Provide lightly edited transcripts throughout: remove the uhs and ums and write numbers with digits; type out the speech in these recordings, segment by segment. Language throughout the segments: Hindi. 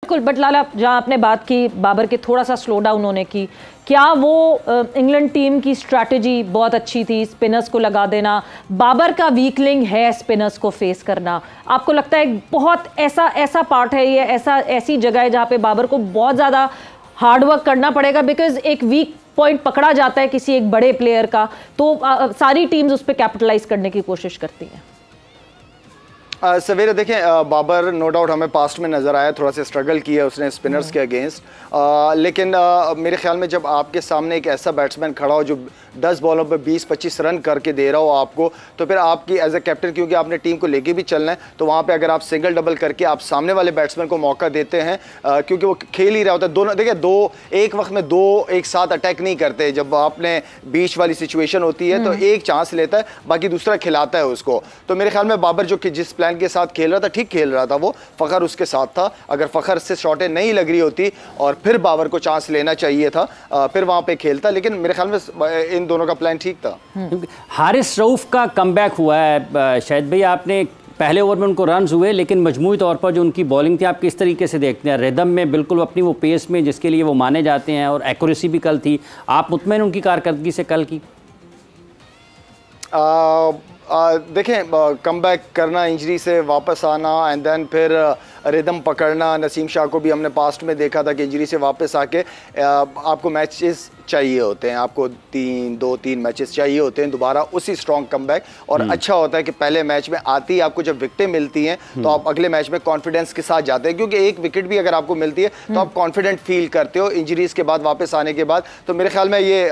बिल्कुल। बट लाला, जहाँ आपने बात की बाबर के थोड़ा सा स्लो डाउन होने की, क्या वो इंग्लैंड टीम की स्ट्रैटेजी बहुत अच्छी थी, स्पिनर्स को लगा देना? बाबर का वीक लिंक है स्पिनर्स को फेस करना। आपको लगता है बहुत ऐसा पार्ट है ये, ऐसी जगह है जहाँ पे बाबर को बहुत ज़्यादा हार्डवर्क करना पड़ेगा? बिकॉज एक वीक पॉइंट पकड़ा जाता है किसी एक बड़े प्लेयर का, तो सारी टीम्स उस पर कैपिटलाइज करने की कोशिश करती हैं। सवेरे देखें, बाबर नो डाउट हमें पास्ट में नज़र आया, थोड़ा सा स्ट्रगल किया उसने स्पिनर्स के अगेंस्ट, लेकिन मेरे ख्याल में जब आपके सामने एक ऐसा बैट्समैन खड़ा हो जो 10 बॉलों पे 20-25 रन करके दे रहा हो आपको, तो फिर आपकी एज ए कैप्टन, क्योंकि आपने टीम को लेके भी चलना है, तो वहाँ पे अगर आप सिंगल डबल करके आप सामने वाले बैट्समैन को मौका देते हैं, क्योंकि वो खेल ही रहा होता है, दोनों देखिए एक वक्त में दो एक साथ अटैक नहीं करते। जब आपने बीच वाली सिचुएशन होती है तो एक चांस लेता है, बाकी दूसरा खिलाता है उसको। तो मेरे ख्याल में बाबर जो कि जिस प्लान के साथ खेल रहा था, ठीक खेल रहा था, वो फ़खर उसके साथ था। अगर फ़खर से शॉटें नहीं लग रही होती और फिर बाबर को चांस लेना चाहिए था, फिर वहाँ पे खेलता, लेकिन मेरे ख्याल में इन दोनों का प्लान ठीक था। हारिस रऊफ का कमबैक हुआ है शायद भाई, आपने पहले ओवर में उनको रन्स हुए, लेकिन मजमूई तौर पर जो उनकी बॉलिंग थी आप किस तरीके से देखते हैं? रिदम में बिल्कुल अपनी वो पेस में जिसके लिए वो माने जाते हैं, और एक्यूरेसी भी कल थी। आप मुतमईन उनकी कारकर्दगी से कल की? देखें, कमबैक करना, इंजरी से वापस आना एंड देन फिर रिदम पकड़ना। नसीम शाह को भी हमने पास्ट में देखा था कि इंजरी से वापस आके आपको मैचेस चाहिए होते हैं, आपको 2-3 मैचेस चाहिए होते हैं दोबारा उसी स्ट्रॉन्ग कमबैक। और अच्छा होता है कि पहले मैच में आती ही आपको जब विकेटें मिलती हैं तो आप अगले मैच में कॉन्फिडेंस के साथ जाते हैं, क्योंकि एक विकेट भी अगर आपको मिलती है तो आप कॉन्फिडेंट फील करते हो इंजरीज के बाद, वापस आने के बाद। तो मेरे ख्याल में ये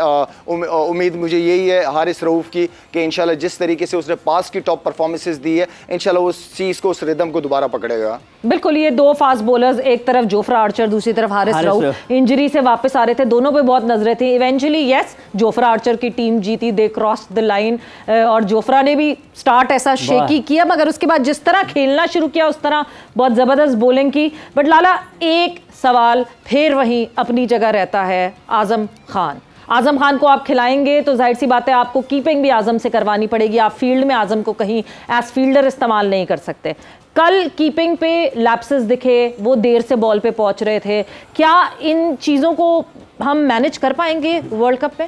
उम्मीद मुझे यही है हारिस रऊफ की कि इंशाल्लाह जिस तरीके से उसने पास की टॉप परफॉर्मेंसेस दी है, इंशाल्लाह उस चीज़ को, उस रिदम को दोबारा पकड़ेगा। बिल्कुल। ये दो फास्ट बॉलर्स, एक तरफ जोफ्रा आर्चर, दूसरी तरफ हारिस रऊफ, इंजरी से वापस आ रहे थे, दोनों पे बहुत नजरें थी। इवेंचुअली यस, जोफ्रा आर्चर की टीम जीती, दे क्रॉस द लाइन, और जोफ्रा ने भी स्टार्ट ऐसा शेकी किया, मगर उसके बाद जिस तरह खेलना शुरू किया उस तरह बहुत जबरदस्त बॉलिंग की। बट लाला, एक सवाल फिर वहीं अपनी जगह रहता है, आजम खान। आजम खान को आप खिलाएंगे तो जाहिर सी बात है आपको कीपिंग भी आजम से करवानी पड़ेगी। आप फील्ड में आजम को कहीं एज फील्डर इस्तेमाल नहीं कर सकते। कल कीपिंग पे लैप्सेस दिखे, वो देर से बॉल पे पहुंच रहे थे। क्या इन चीज़ों को हम मैनेज कर पाएंगे वर्ल्ड कप पे?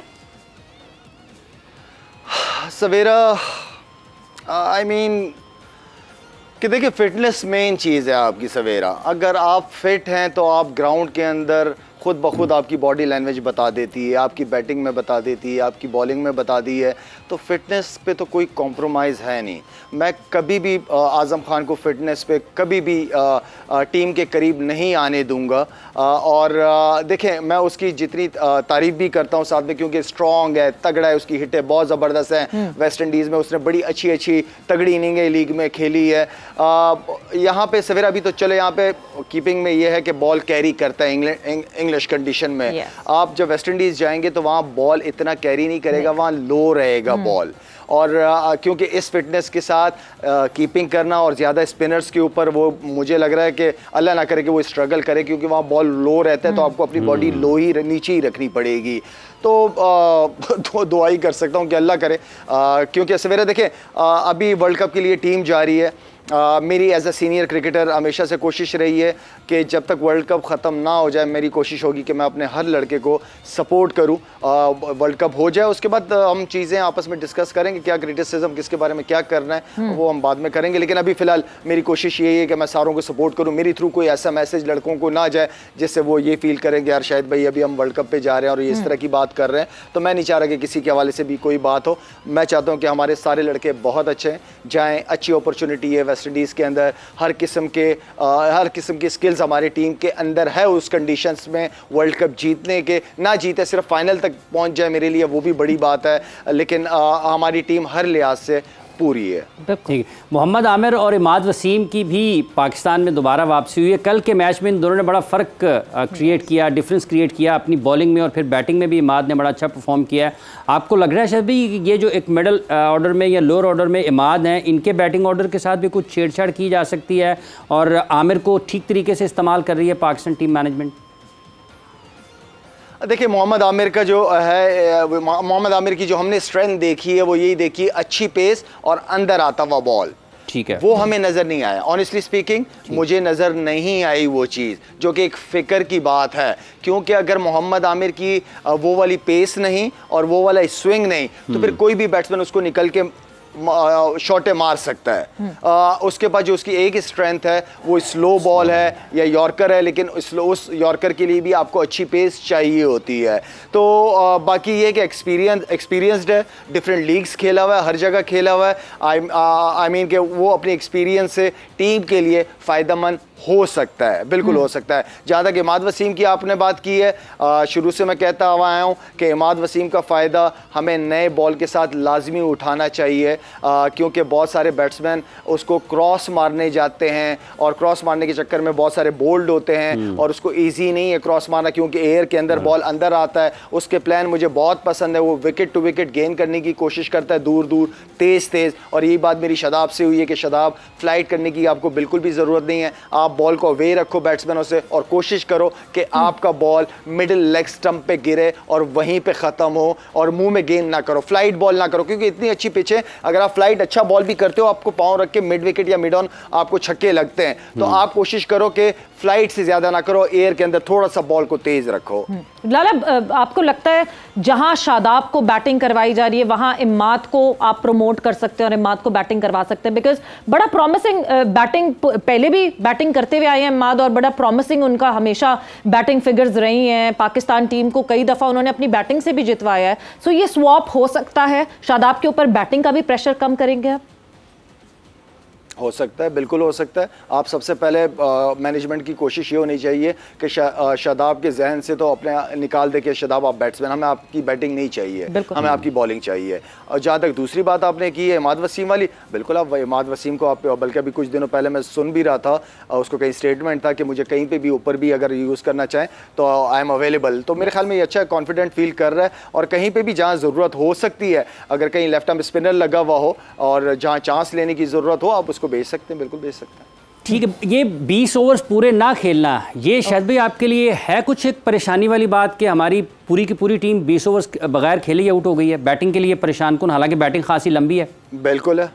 सवेरा, आई मीन कि देखिए, फिटनेस मेन चीज़ है आपकी सवेरा। अगर आप फिट हैं तो आप ग्राउंड के अंदर खुद ब खुद आपकी बॉडी लैंग्वेज बता देती है, आपकी बैटिंग में बता देती है, आपकी बॉलिंग में बता दी है। तो फिटनेस पे तो कोई कॉम्प्रोमाइज़ है नहीं। मैं कभी भी आज़म खान को फिटनेस पे कभी भी टीम के करीब नहीं आने दूंगा। और देखें, मैं उसकी जितनी तारीफ़ भी करता हूँ साथ में, क्योंकि स्ट्रॉन्ग है, तगड़ा है, उसकी हिटें बहुत ज़बरदस्त हैं। वेस्ट इंडीज़ में उसने बड़ी अच्छी तगड़ी इनिंगें लीग में खेली है। यहाँ पे सवेरा भी तो चले, यहाँ पे कीपिंग में ये है कि बॉल कैरी करता है इंग्लिश कंडीशन में। आप जब वेस्ट इंडीज जाएंगे तो वहाँ बॉल इतना कैरी नहीं करेगा, वहाँ लो रहेगा बॉल। और क्योंकि इस फिटनेस के साथ कीपिंग करना और ज़्यादा स्पिनर्स के ऊपर, वो मुझे लग रहा है कि अल्लाह ना करे कि वो स्ट्रगल करे, क्योंकि वहाँ बॉल लो रहता है तो आपको अपनी बॉडी लो ही नीचे ही रखनी पड़ेगी। तो दुआ ही कर सकता हूँ कि अल्लाह करे, क्योंकि सवेरे देखें अभी वर्ल्ड कप के लिए टीम जा रही है। मेरी एज अ सीनियर क्रिकेटर हमेशा से कोशिश रही है कि जब तक वर्ल्ड कप ख़त्म ना हो जाए, मेरी कोशिश होगी कि मैं अपने हर लड़के को सपोर्ट करूं। वर्ल्ड कप हो जाए उसके बाद हम चीज़ें आपस में डिस्कस करेंगे, क्या क्रिटिसिज्म किसके बारे में क्या करना है वो हम बाद में करेंगे। लेकिन अभी फ़िलहाल मेरी कोशिश यही है कि मैं सारों को सपोर्ट करूँ। मेरी थ्रू कोई ऐसा मैसेज लड़कों को ना जाए जिससे वो ये फील करेंगे यार शायद भाई अभी हम वर्ल्ड कप पे जा रहे हैं और ये इस तरह की बात कर रहे हैं। तो मैं नहीं चाह रहा कि किसी के हवाले से भी कोई बात हो। मैं चाहता हूँ कि हमारे सारे लड़के बहुत अच्छे हैं, जाएँ, अच्छी अपॉर्चुनिटी है वेस्ट इंडीज़ के अंदर। हर किस्म की स्किल्स हमारी टीम के अंदर है उस कंडीशंस में वर्ल्ड कप जीतने के। ना जीते, सिर्फ फाइनल तक पहुंच जाए, मेरे लिए वो भी बड़ी बात है। लेकिन हमारी टीम हर लिहाज से पूरी है। ठीक है। मोहम्मद आमिर और इमाद वसीम की भी पाकिस्तान में दोबारा वापसी हुई है। कल के मैच में इन दोनों ने बड़ा फ़र्क क्रिएट किया, डिफरेंस क्रिएट किया अपनी बॉलिंग में, और फिर बैटिंग में भी इमाद ने बड़ा अच्छा परफॉर्म किया है। आपको लग रहा है शायद भी ये जो एक मिडल ऑर्डर में या लोअर ऑर्डर में इमाद हैं, इनके बैटिंग ऑर्डर के साथ भी कुछ छेड़छाड़ की जा सकती है और आमिर को ठीक तरीके से इस्तेमाल कर रही है पाकिस्तान टीम मैनेजमेंट? देखिए, मोहम्मद आमिर का जो है, मोहम्मद आमिर की जो हमने स्ट्रेंथ देखी है वो यही देखी, अच्छी पेस और अंदर आता हुआ बॉल। ठीक है, वो हमें नजर नहीं आया। ऑनेस्टली स्पीकिंग मुझे नजर नहीं आई वो चीज, जो कि एक फिक्र की बात है, क्योंकि अगर मोहम्मद आमिर की वो वाली पेस नहीं और वो वाला स्विंग नहीं तो फिर कोई भी बैट्समैन उसको निकल के शॉटे मार सकता है। उसके पास जो उसकी एक स्ट्रेंथ है वो स्लो बॉल है या यॉर्कर है, लेकिन उस यॉर्कर के लिए भी आपको अच्छी पेस चाहिए होती है। तो बाकी ये कि एक्सपीरियंस्ड है, डिफरेंट लीग्स खेला हुआ है, हर जगह खेला हुआ है। आई मीन कि वो अपने एक्सपीरियंस से टीम के लिए फ़ायदेमंद हो सकता है, बिल्कुल हो सकता है। जहाँ तक इमाद वसीम की आपने बात की है, शुरू से मैं कहता हुआ आया हूँ कि इमाद वसीम का फ़ायदा हमें नए बॉल के साथ लाजमी उठाना चाहिए, क्योंकि बहुत सारे बैट्समैन उसको क्रॉस मारने जाते हैं और क्रॉस मारने के चक्कर में बहुत सारे बोल्ड होते हैं और उसको ईजी नहीं है क्रॉस मारना, क्योंकि एयर के अंदर बॉल अंदर आता है। उसके प्लान मुझे बहुत पसंद है, वो विकेट टू विकेट गेन करने की कोशिश करता है, दूर दूर तेज़ तेज़। और यही बात मेरी शदाब से हुई है कि शदाब फ्लाइट करने की आपको बिल्कुल भी ज़रूरत नहीं है। आप बॉल को अवे रखो बैट्समैनों से और कोशिश करो कि आपका बॉल मिडिल लेग स्टंप पे गिरे और वहीं पे ख़त्म हो और मुंह में गेंद ना करो, फ्लाइट बॉल ना करो, क्योंकि इतनी अच्छी पिच है। अगर आप फ्लाइट अच्छा बॉल भी करते हो, आपको पाँव रख के मिड विकेट या मिड ऑन आपको छक्के लगते हैं, तो आप कोशिश करो कि फ्लाइट से ज़्यादा ना करो, एयर के अंदर थोड़ा सा बॉल को तेज़ रखो। लाला, आपको लगता है जहां शादाब को बैटिंग करवाई जा रही है वहां इमाद को आप प्रमोट कर सकते हैं और इमाद को बैटिंग करवा सकते हैं? बिकॉज बड़ा प्रॉमिसिंग बैटिंग, पहले भी बैटिंग करते हुए आए हैं इमाद और बड़ा प्रॉमिसिंग उनका हमेशा बैटिंग फिगर्स रही हैं। पाकिस्तान टीम को कई दफ़ा उन्होंने अपनी बैटिंग से भी जितवाया है। सो ये स्वॉप हो सकता है, शादाब के ऊपर बैटिंग का भी प्रेशर कम करेंगे आप? हो सकता है, बिल्कुल हो सकता है। आप सबसे पहले मैनेजमेंट की कोशिश ये होनी चाहिए कि शादाब के जहन से तो अपने निकाल दे के शादाब आप बैट्समैन, हमें आपकी बैटिंग नहीं चाहिए, हमें आपकी बॉलिंग चाहिए। और जहाँ तक दूसरी बात आपने की है इमाद वसीम वाली, बिल्कुल आप इमाद वसीम को आप, बल्कि अभी कुछ दिनों पहले मैं सुन भी रहा था, उसको कहीं स्टेटमेंट था कि मुझे कहीं पर भी ऊपर भी अगर यूज़ करना चाहें तो आई एम अवेलेबल। तो मेरे ख्याल में ये अच्छा कॉन्फिडेंट फील कर रहा है और कहीं पर भी जहाँ ज़रूरत हो सकती है, अगर कहीं लेफ्ट आर्म स्पिनर लगा हुआ हो और जहाँ चांस लेने की ज़रूरत हो, आप उसको भेज सकते हैं, बिल्कुल भेज सकते हैं। ठीक है, ये 20 ओवर्स पूरे ना खेलना, ये शायद भी आपके लिए है कुछ एक परेशानी वाली बात कि हमारी पूरी की पूरी टीम 20 ओवर्स बगैर खेले ही आउट हो गई है? बैटिंग के लिए परेशान कौन, हालांकि बैटिंग खासी लंबी है। बिल्कुल है,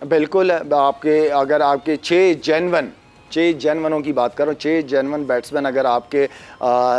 बिल्कुल है। आपके अगर आपके 6 जेनवनों की बात करो, 6 जेनवन बैट्समैन अगर आपके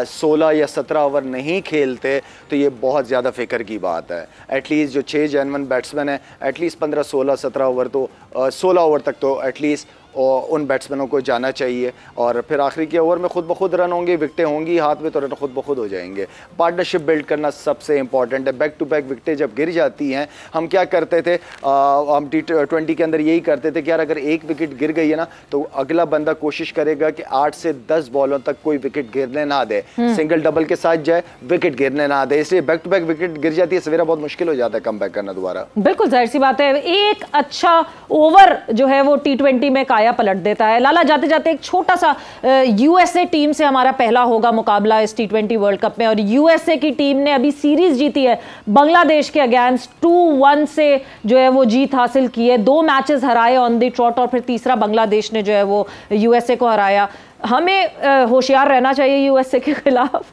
16 या 17 ओवर नहीं खेलते तो ये बहुत ज़्यादा फ़िक्र की बात है। एटलीस्ट जो 6 जेनवन बैट्समैन हैं, एटलीस्ट 15, 16, 17 ओवर तो 16 ओवर तक तो एटलीस्ट उन बैट्समैनों को जाना चाहिए और फिर आखिरी के ओवर में खुद ब खुद रन होंगे, विकटें होंगी हाथ में तो रन खुद ब खुद हो जाएंगे। पार्टनरशिप बिल्ड करना सबसे इंपॉर्टेंट है। बैक टू बैक विकटें जब गिर जाती हैं, हम क्या करते थे, हम T20 के अंदर यही करते थे कि यार अगर एक विकेट गिर गई है ना तो अगला बंदा कोशिश करेगा कि 8 से 10 बॉलों तक कोई विकेट गिरने ना दे, सिंगल डबल के साथ जाए, विकेट गिरने ना दे। इसलिए बैक टू बैक विकेट गिर जाती है, सवेरा बहुत मुश्किल हो जाता है कम बैक करना दोबारा। बिल्कुल जाहिर सी बात है, एक अच्छा ओवर जो है वो T20 में काया पलट देता है। लाला, जाते जाते एक छोटा सा यूएसए टीम से हमारा पहला होगा मुकाबला इस T20 वर्ल्ड कप में और यूएसए की टीम ने अभी सीरीज जीती है बांग्लादेश के अगेंस्ट, 2-1 से जो है वो जीत हासिल की है। 2 मैचेस हराए ऑन द ट्रॉट और फिर तीसरा बांग्लादेश ने जो है वो यूएसए को हराया। हमें होशियार रहना चाहिए यूएसए के खिलाफ।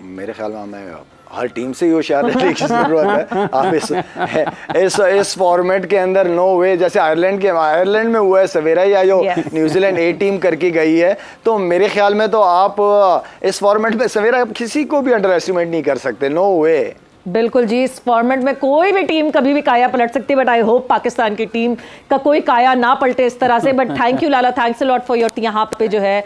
मेरे ख्याल में हमें हर टीम से ही होशियार रहने की जरूरत है। आप इस फॉर्मेट के अंदर नो वे, जैसे आयरलैंड में हुआ है सवेरा या जो न्यूजीलैंड ए टीम करके गई है, तो मेरे ख्याल में तो आप इस फॉर्मेट में सवेरा किसी को भी अंडर एस्टिमेट नहीं कर सकते, नो वे। बिल्कुल जी, इस फॉर्मेट में कोई भी टीम कभी भी काया पलट सकती है, बट आई होप पाकिस्तान की टीम का कोई काया ना पलटे इस तरह से। But thank you Lala, thanks a lot for your, यहाँ पे जो है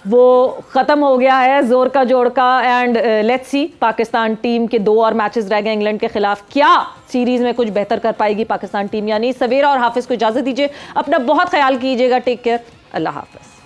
वो ख़त्म हो गया है जोर का जोड़ का। And let's see, Pakistan team के 2 और मैचेस रह गए इंग्लैंड के खिलाफ, क्या सीरीज़ में कुछ बेहतर कर पाएगी पाकिस्तान टीम या नहीं। सवेरा और हाफिज़ को इजाज़त दीजिए, अपना बहुत ख्याल कीजिएगा, टेक केयर, अल्लाह हाफिज़।